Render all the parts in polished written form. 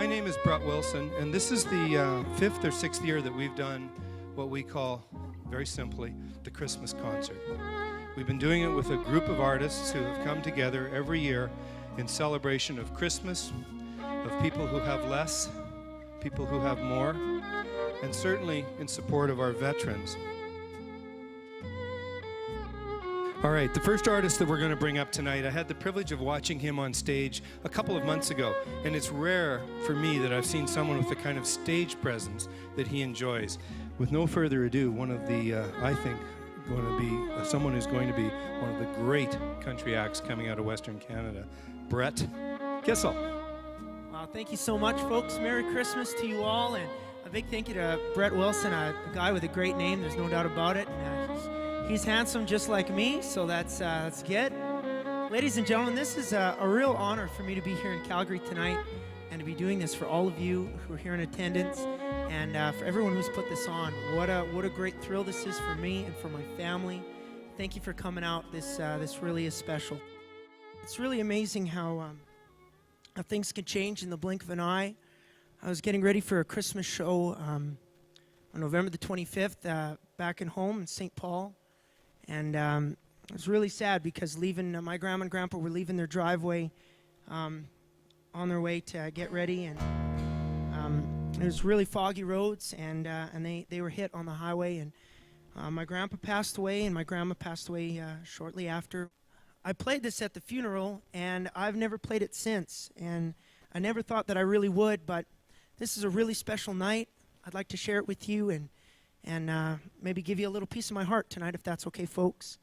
name is Brett Wilson, and this is the fifth or sixth year that we've done what we call, very simply, the Christmas concert. We've been doing it with a group of artists who have come together every year in celebration of Christmas, of people who have less, people who have more, and certainly in support of our veterans. All right, the first artist that we're going to bring up tonight, I had the privilege of watching him on stage a couple of months ago, and it's rare for me that I've seen someone with the kind of stage presence that he enjoys. With no further ado, one of the, I think, going to be someone who's going to be one of the great country acts coming out of Western Canada, Brett Kissel. Thank you so much, folks. Merry Christmas to you all, and a big thank you to Brett Wilson, a guy with a great name, there's no doubt about it. And, he's handsome just like me, so that's good. Ladies and gentlemen, this is a real honor for me to be here in Calgary tonight and to be doing this for all of you who are here in attendance and for everyone who's put this on. What a great thrill this is for me and for my family. Thank you for coming out. This really is special. It's really amazing how things can change in the blink of an eye. I was getting ready for a Christmas show on November the 25th back in home in St. Paul. And it was really sad because my grandma and grandpa were leaving their driveway on their way to get ready. And it was really foggy roads, and they were hit on the highway. And my grandpa passed away, and my grandma passed away shortly after. I played this at the funeral, and I've never played it since. And I never thought that I really would, but this is a really special night. I'd like to share it with you and maybe give you a little piece of my heart tonight, if that's okay, folks.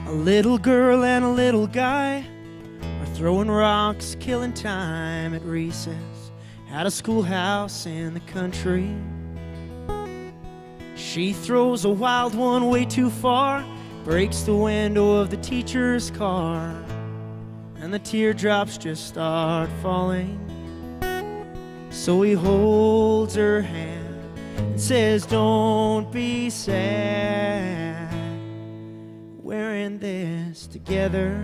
A little girl and a little guy are throwing rocks, killing time at recess at a schoolhouse in the country. She throws a wild one way too far, breaks the window of the teacher's car, and the teardrops just start falling. So he holds her hand and says, "Don't be sad, we're in this together."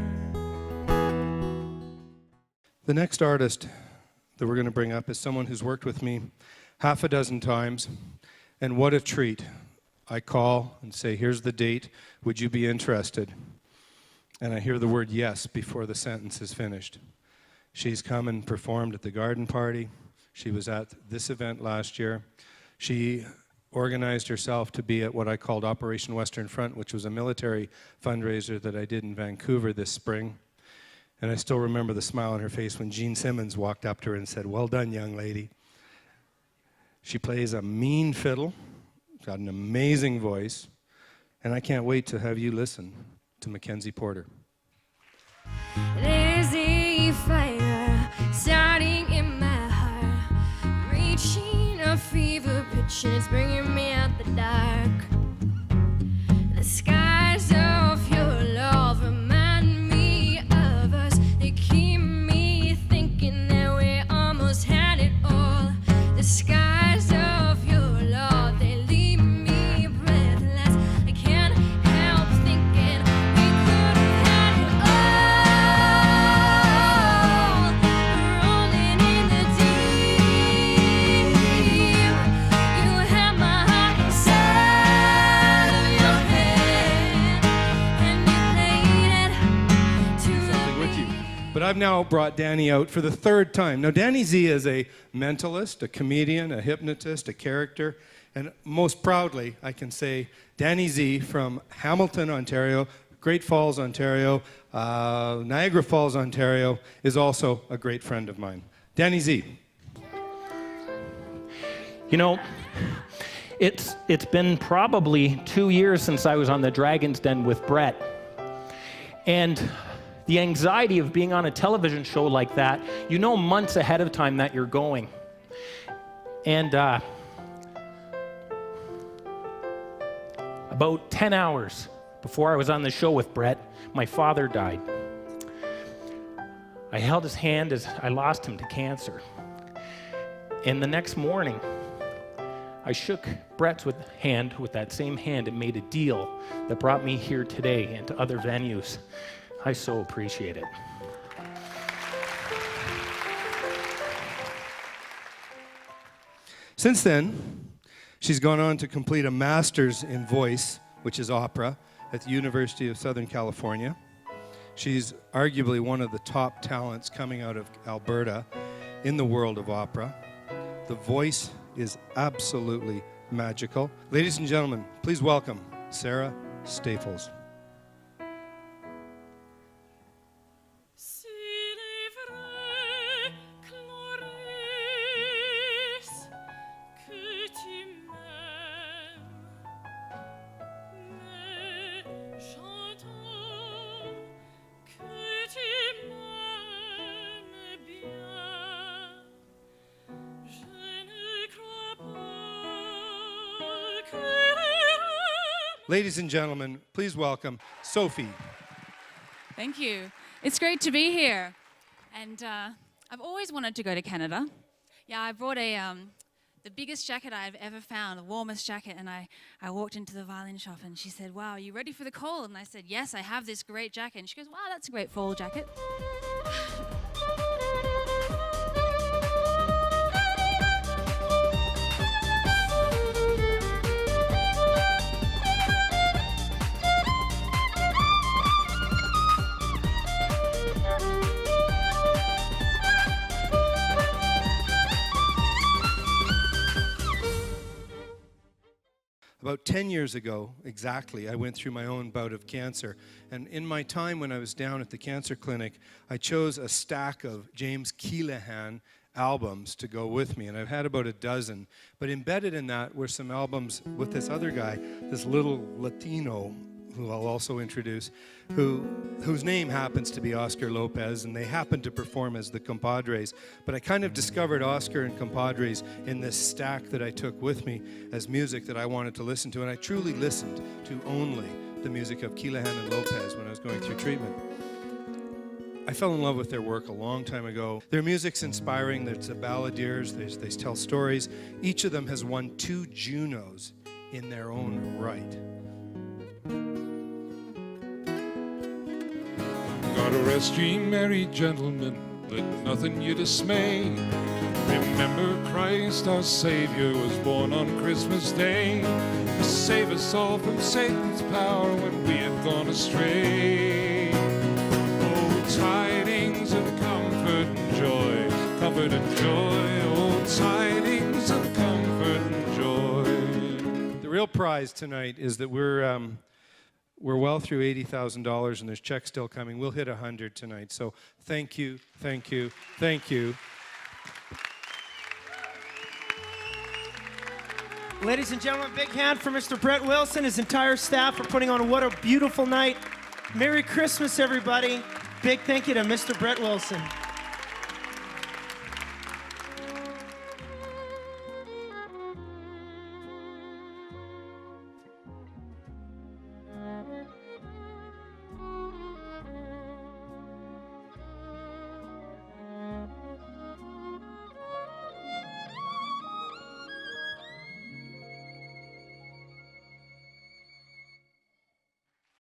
The next artist that we're going to bring up is someone who's worked with me half a dozen times, and what a treat. I call and say, "Here's the date, would you be interested?" And I hear the word yes before the sentence is finished. She's come and performed at the garden party. She was at this event last year. She organized herself to be at what I called Operation Western Front, which was a military fundraiser that I did in Vancouver this spring. And I still remember the smile on her face when Gene Simmons walked up to her and said, "Well done, young lady." She plays a mean fiddle, got an amazing voice, and I can't wait to have you listen to MacKenzie Porter. There's a fire starting in my heart, reaching a fever pitch, and it's bringing me out the dark. The skies of your love remind me of us. They keep me thinking that we almost had it all. The skies of your love, they leave me breathless. I can't help thinking we could have had it all. Rolling in the deep, you have my heart inside of your hand, and you played it to Something with you. But I've now brought Danny out for the third time. Now, Danny Z is a mentalist, a comedian, a hypnotist, a character, and most proudly, I can say, Danny Z from Hamilton, Ontario, Great Falls, Ontario, Niagara Falls, Ontario, is also a great friend of mine. Danny Z. You know, it's been probably 2 years since I was on the Dragon's Den with Brett. And the anxiety of being on a television show like that, you know months ahead of time that you're going. And about 10 hours before I was on the show with Brett, my father died. I held his hand as I lost him to cancer. And the next morning, I shook Brett's hand with that same hand and made a deal that brought me here today and to other venues. I so appreciate it. Since then, she's gone on to complete a master's in voice, which is opera, at the University of Southern California. She's arguably one of the top talents coming out of Alberta in the world of opera. The voice is absolutely magical. Ladies and gentlemen, please welcome Sara Staples. Ladies and gentlemen, please welcome Sophie. Thank you. It's great to be here. And I've always wanted to go to Canada. Yeah, I brought the biggest jacket I've ever found, the warmest jacket, and I walked into the violin shop and she said, "Wow, are you ready for the cold?" And I said, "Yes, I have this great jacket." And she goes, "Wow, that's a great fall jacket." About 10 years ago, exactly, I went through my own bout of cancer. And in my time when I was down at the cancer clinic, I chose a stack of James Keelaghan albums to go with me. And I've had about a dozen. But embedded in that were some albums with this other guy, this little Latino, who I'll also introduce, whose name happens to be Oscar Lopez, and they happen to perform as the Compadres. But I kind of discovered Oscar and Compadres in this stack that I took with me as music that I wanted to listen to, and I truly listened to only the music of Keelaghan and Lopez when I was going through treatment. I fell in love with their work a long time ago. Their music's inspiring. There's the balladeers. They tell stories. Each of them has won 2 Junos in their own right. God rest ye merry gentlemen, let nothing you dismay. Remember Christ our Savior was born on Christmas Day to save us all from Satan's power when we had gone astray. Oh, tidings of comfort and joy, comfort and joy. Oh, tidings of comfort and joy. The real prize tonight is that we're well through $80,000 and there's checks still coming. We'll hit 100 tonight. So thank you, thank you, thank you. Ladies and gentlemen, big hand for Mr. Brett Wilson, his entire staff for putting on what a beautiful night. Merry Christmas, everybody. Big thank you to Mr. Brett Wilson.